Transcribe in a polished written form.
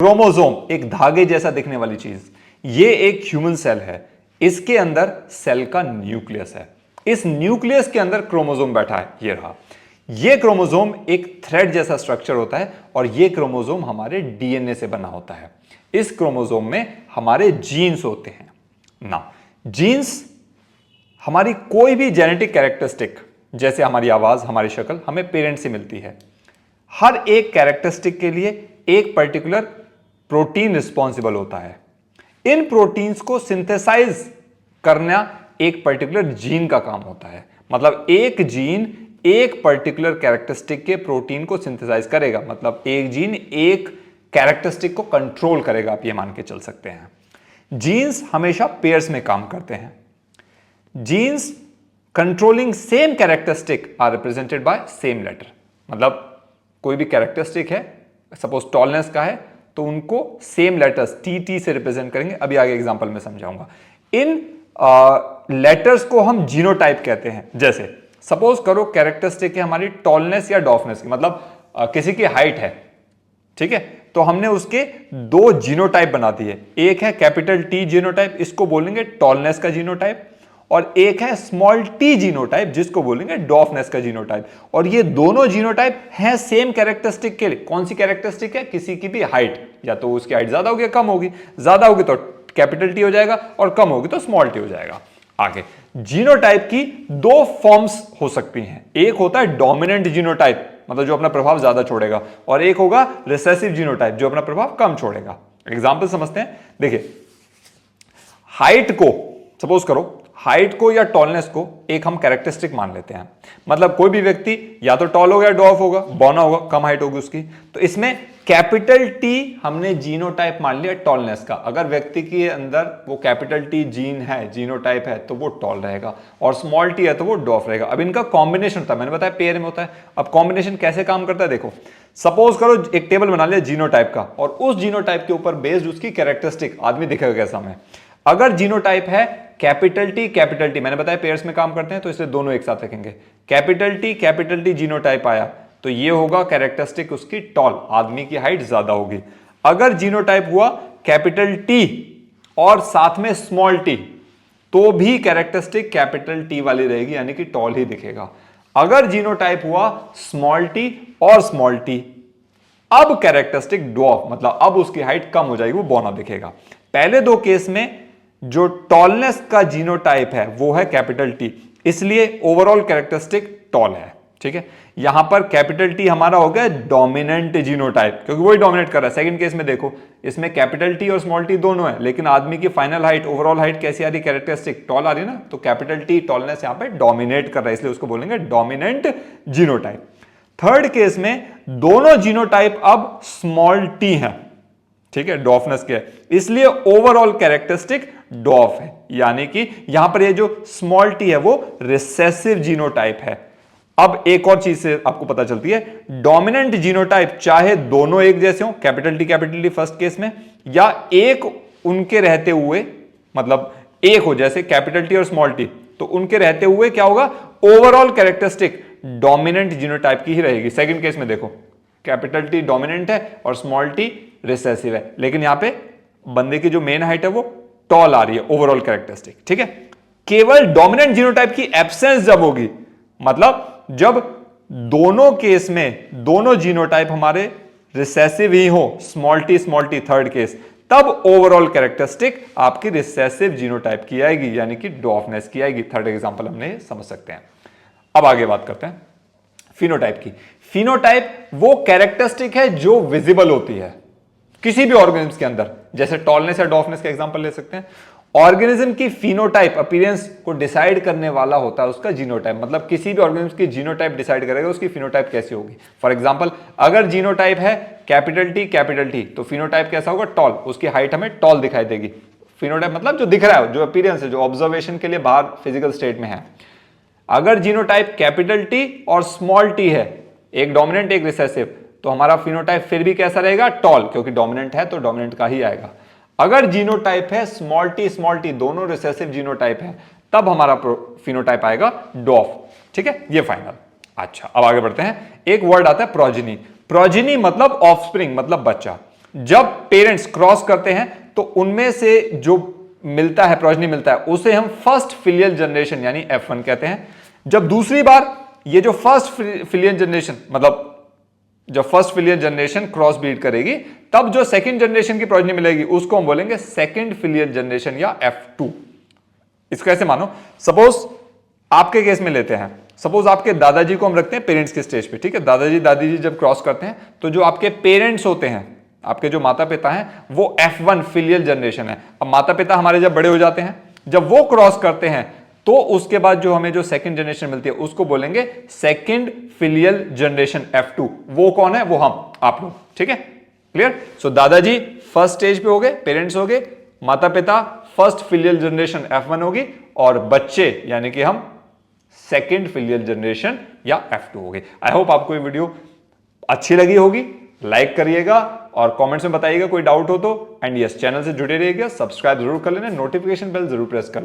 Chromosome एक धागे जैसा दिखने वाली चीज, ये एक ह्यूमन सेल है। इसके अंदर सेल का न्यूक्लियस है। इस न्यूक्लियस के अंदर क्रोमोसोम बैठा है, ये रहा। ये क्रोमोसोम एक थ्रेड जैसा स्ट्रक्चर होता है और ये क्रोमोसोम हमारे डीएनए से बना होता है। इस क्रोमोसोम में हमारे जीन्स होते हैं ना। जीन्स हमारी कोई भी जेनेटिक कैरेक्टरिस्टिक, जैसे हमारी आवाज, हमारी शक्ल, हमें पेरेंट से मिलती है। हर एक कैरेक्टरिस्टिक के लिए एक पर्टिकुलर प्रोटीन रिस्पॉन्सिबल होता है। इन प्रोटीन्स को सिंथेसाइज करना एक पर्टिकुलर जीन का काम होता है। मतलब एक जीन एक पर्टिकुलर कैरेक्टरिस्टिक के प्रोटीन को सिंथेसाइज करेगा, मतलब एक जीन एक कैरेक्टरिस्टिक को कंट्रोल करेगा, आप ये मान के चल सकते हैं। जीन्स हमेशा पेयर्स में काम करते हैं। Genes controlling same characteristic are represented by same letter. मतलब कोई भी कैरेक्टरिस्टिक है, सपोज टॉलनेस का है, तो उनको सेम लेटर्स टी से रिप्रेजेंट करेंगे। अभी आगे एग्जांपल में समझाऊंगा। इन लेटर्स को हम जीनोटाइप कहते हैं। जैसे सपोज करो कैरेक्टरिस्टिक है हमारी टॉलनेस या डॉफनेस की, मतलब किसी की हाइट है, ठीक है, तो हमने उसके दो जीनोटाइप बना दिए। एक है कैपिटल टी जीनोटाइप, इसको बोलेंगे टॉलनेस का जीनोटाइप, और एक है स्मॉल टी जीनोटाइप, जिसको बोलेंगे डॉफनेस का जीनोटाइप। और ये दोनों जीनोटाइप हैं सेम कैरेक्टरिस्टिक के लिए। कौन सी कैरेक्टरिस्टिक है? किसी की भी हाइट, या तो उसकी हाइट ज्यादा होगी, कम होगी। ज्यादा होगी तो कैपिटल टी हो जाएगा और कम होगी तो स्मॉल टी हो जाएगा। आगे जीनोटाइप की दो फॉर्म्स हो सकती हैं। एक होता है डोमिनेंट जीनोटाइप, मतलब जो अपना प्रभाव ज्यादा छोड़ेगा, और एक होगा रिसेसिव जीनोटाइप, जो अपना प्रभाव कम छोड़ेगा। एग्जांपल समझते हैं। देखिए, हाइट को सपोज करो, हाइट को या टॉलनेस को एक हम कैरेक्टरिस्टिक मान लेते हैं। मतलब कोई भी व्यक्ति या तो टॉल होगा या डॉफ होगा, बौना होगा, कम हाइट होगी उसकी। तो इसमें कैपिटल टी हमने जीनोटाइप मान लिया टॉलनेस का। अगर व्यक्ति के अंदर वो कैपिटल टी जीन है, जीनोटाइप है, तो वो टॉल रहेगा, और स्मॉल टी है तो वो डॉफ रहेगा। अब इनका कॉम्बिनेशन होता है, मैंने बताया पेयर में होता है। अब कॉम्बिनेशन कैसे काम करता है देखो। सपोज करो एक टेबल बना लिया जीनोटाइप का, और उस जीनोटाइप के ऊपर बेस्ड उसकी कैरेक्टरिस्टिक आदमी दिखेगा कैसा हमें। अगर जीनोटाइप है कैपिटल टी, मैंने बताया पेयर्स में काम करते हैं, तो इसलिए दोनों एक साथ रखेंगे। कैपिटल टी जीनोटाइप आया तो ये होगा कैरेक्टरिस्टिक उसकी टॉल, आदमी की हाइट ज्यादा होगी। अगर जीनोटाइप हुआ कैपिटल टी और साथ में स्मॉल टी, तो भी कैरेक्टरिस्टिक कैपिटल टी वाली रहेगी, यानी कि टॉल ही दिखेगा। अगर जीनोटाइप हुआ स्मॉल टी और स्मॉल टी, अब कैरेक्टरिस्टिक ड्वार्फ, मतलब अब उसकी हाइट कम हो जाएगी, वो बौना दिखेगा। पहले दो केस में जो टॉलनेस का जीनोटाइप है वो है कैपिटल टी, इसलिए ओवरऑल कैरेक्टरिस्टिक टॉल है, ठीक है। यहां पर कैपिटल टी हमारा हो गया डोमिनेंट जीनोटाइप, क्योंकि वही डोमिनेट कर रहा है। सेकंड केस में देखो, इसमें कैपिटल टी और स्मॉल टी दोनों है, लेकिन आदमी की फाइनल हाइट, ओवरऑल हाइट कैसी आ रही? कैरेक्टरिस्टिक टॉल आ रही है ना, तो कैपिटल टी टॉलनेस यहां पे डोमिनेट कर रहा है, इसलिए उसको बोलेंगे डोमिनेंट जीनोटाइप। थर्ड केस में दोनों जीनोटाइप अब स्मॉल टी है, ठीक है, डॉफनेस के, इसलिए ओवरऑल कैरेक्टरिस्टिक डॉफ है, यानी कि यहां पर ये जो स्मॉल टी है वो रिसेसिव जीनोटाइप है। अब एक और चीज से आपको पता चलती है, डोमिनेंट जीनोटाइप चाहे दोनों एक जैसे हो, कैपिटल टी फर्स्ट केस में, या एक उनके रहते हुए, मतलब एक हो जैसे कैपिटल टी और स्मॉल टी, तो उनके रहते हुए क्या होगा? ओवरऑल कैरेक्टरिस्टिक डोमिनेंट जीनोटाइप की ही रहेगी। सेकंड केस में देखो, कैपिटल टी डोमिनेंट है और स्मॉल टी रिसेसिव है, लेकिन यहां पे बंदे की जो मेन हाइट है वो टॉल आ रही है, ओवरऑल कैरेक्टरिस्टिक, ठीक है। केवल डोमिनेंट जीनोटाइप की एब्सेंस जब होगी, मतलब जब दोनों केस में दोनों जीनोटाइप हमारे रिसेसिव ही हो, स्मॉल टी थर्ड केस, तब ओवरऑल कैरेक्टरिस्टिक आपकी रिसेसिव जीनोटाइप की आएगी, यानी कि डॉफनेस की आएगी। थर्ड एग्जांपल हमने समझ सकते हैं। अब आगे बात करते हैं फिनोटाइप की। फिनोटाइप वो कैरेक्टरिस्टिक है जो विजिबल होती है किसी भी ऑर्गेनिज्म के अंदर, जैसे टॉलनेस या डॉफनेस का एग्जांपल ले सकते हैं। ऑर्गेनिज्म की फिनोटाइप अपीयरेंस को डिसाइड करने वाला होता है उसका जीनोटाइप, मतलब किसी भी ऑर्गेनिज्म की जीनोटाइप डिसाइड करेगा उसकी फिनोटाइप कैसी होगी। फॉर एग्जांपल, अगर जीनोटाइप है कैपिटल टी, तो फिनोटाइप कैसा होगा? टॉल, उसकी हाइट हमें टॉल दिखाई देगी। फिनोटाइप मतलब जो दिख रहा है, जो अपीयरेंस है, जो ऑब्जर्वेशन के लिए बाहर फिजिकल स्टेट में है। अगर जीनोटाइप कैपिटल टी और स्मॉल टी है, एक डोमिनेंट एक रिसेसिव, तो हमारा फिनोटाइप फिर भी कैसा रहेगा? टॉल, क्योंकि डोमिनेंट है तो डोमिनेंट का ही आएगा। अगर जीनोटाइप है स्मॉल टी दोनों रिसेसिव जीनोटाइप है, तब हमारा फिनोटाइप आएगा डॉफ, ठीक है, ये फाइनल। अच्छा, अब आगे बढ़ते हैं। एक वर्ड आता है प्रोजेनी। प्रोजेनी मतलब ऑफस्प्रिंग, मतलब बच्चा। जब पेरेंट्स क्रॉस करते हैं तो उनमें से जो मिलता है, प्रोजनी मिलता है, उसे हम फर्स्ट फिलियल जनरेशन यानी F1 कहते हैं। जब दूसरी बार ये जो फर्स्ट फिलियल जनरेशन, मतलब जब first filial generation cross breed करेगी, तब जो सेकंड जनरेशन की प्रोजनी मिलेगी उसको हम बोलेंगे सेकंड फिलियल जनरेशन या F2। इसको ऐसे मानो, सपोज आपके केस में लेते हैं, सपोज आपके दादाजी को हम रखते हैं पेरेंट्स के स्टेज पे, ठीक है। दादाजी दादी जी जब क्रॉस करते हैं तो जो आपके पेरेंट्स होते हैं, आपके जो माता पिता हैं, वो F1 फिलियल जनरेशन है। अब माता पिता हमारे जब बड़े हो जाते हैं, जब वो क्रॉस करते हैं तो उसके बाद जो हमें जो सेकंड जनरेशन मिलती है उसको बोलेंगे सेकंड फिलियल जनरेशन F2। वो कौन है? वो हम, आप लोग, ठीक है, क्लियर। सो दादाजी फर्स्ट स्टेज पे हो गए, पेरेंट्स हो गए, माता पिता फर्स्ट फिलियल जनरेशन F1 होगी, और बच्चे यानी कि हम सेकंड फिलियल जनरेशन या F2 हो गए। आई होप आपको ये वीडियो अच्छी लगी होगी। लाइक करिएगा और कमेंट्स में बताइएगा कोई डाउट हो तो, एंड यस, चैनल से जुड़े रहिएगा, सब्सक्राइब जरूर कर लेना, नोटिफिकेशन बेल जरूर प्रेस कर लो।